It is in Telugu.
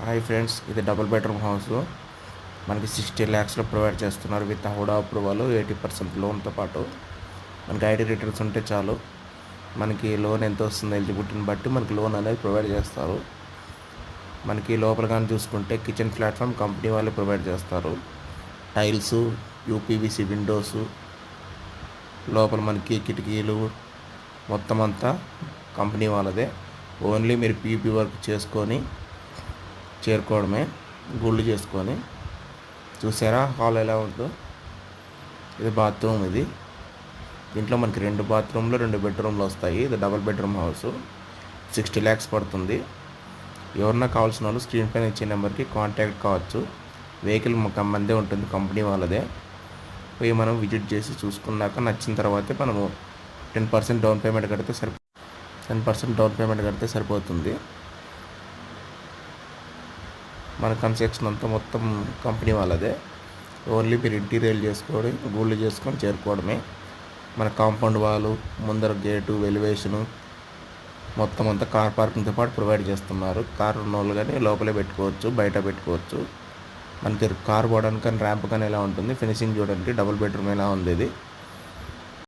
హాయ్ ఫ్రెండ్స్, ఇది డబుల్ బెడ్రూమ్ హౌస్. మనకి 60 lakhsలో ప్రొవైడ్ చేస్తున్నారు విత్ హుడా అప్రూవల్, 80% లోన్తో పాటు. మనకి ఐడి రిటర్న్స్ ఉంటే చాలు, మనకి లోన్ ఎంత వస్తుందో ఎలిజిబిలిటీని బట్టి మనకి లోన్ అనేది ప్రొవైడ్ చేస్తారు. మనకి లోపల కానీ చూసుకుంటే కిచెన్ ప్లాట్ఫామ్ కంపెనీ వాళ్ళు ప్రొవైడ్ చేస్తారు. టైల్స్, యూపీవీసీ విండోస్, లోపల మనకి కిటికీలు మొత్తం అంతా కంపెనీ వాళ్ళదే. ఓన్లీ మీరు పీపీ వర్క్ చేసుకొని చేరుకోవడమే, గుళ్ళు చేసుకొని. చూసారా హాల్ ఎలా ఉందో? ఇది బాత్రూమ్. దీంట్లో మనకి 2 బాత్రూమ్లు 2 బెడ్రూమ్లు వస్తాయి. ఇది డబుల్ బెడ్రూమ్ హౌస్. 60 lakhs పడుతుంది. ఎవరన్నా కావాల్సిన వాళ్ళు స్క్రీన్ పైన ఇచ్చే నెంబర్కి కాంటాక్ట్ కావచ్చు. వెహికల్ మందే ఉంటుంది, కంపెనీ వాళ్ళదే. పోయి మనం విజిట్ చేసి చూసుకున్నాక నచ్చిన తర్వాతే మనము 10% డౌన్ పేమెంట్ కడితే 10% డౌన్ పేమెంట్ కడితే సరిపోతుంది. మన కన్స్ట్రక్షన్ అంతా మొత్తం కంపెనీ వాళ్ళదే. ఓన్లీ మీరు ఇంటీరియర్ చేసుకొని గూళ్ళు చేసుకొని చేరుకోవడమే. మన కాంపౌండ్ వాలు, ముందర గేటు, ఎలివేషను మొత్తం అంతా కార్ పార్కింగ్తో పాటు ప్రొవైడ్ చేస్తున్నారు. కార్ ఉన్నోళ్ళు కానీ లోపలే పెట్టుకోవచ్చు, బయట పెట్టుకోవచ్చు. మనకి కార్ పోవడానికి కానీ ర్యాంప్ కానీ ఎలా ఉంటుంది, ఫినిషింగ్ చూడండి, డబుల్ బెడ్రూమ్ ఎలా ఉంది ఇది.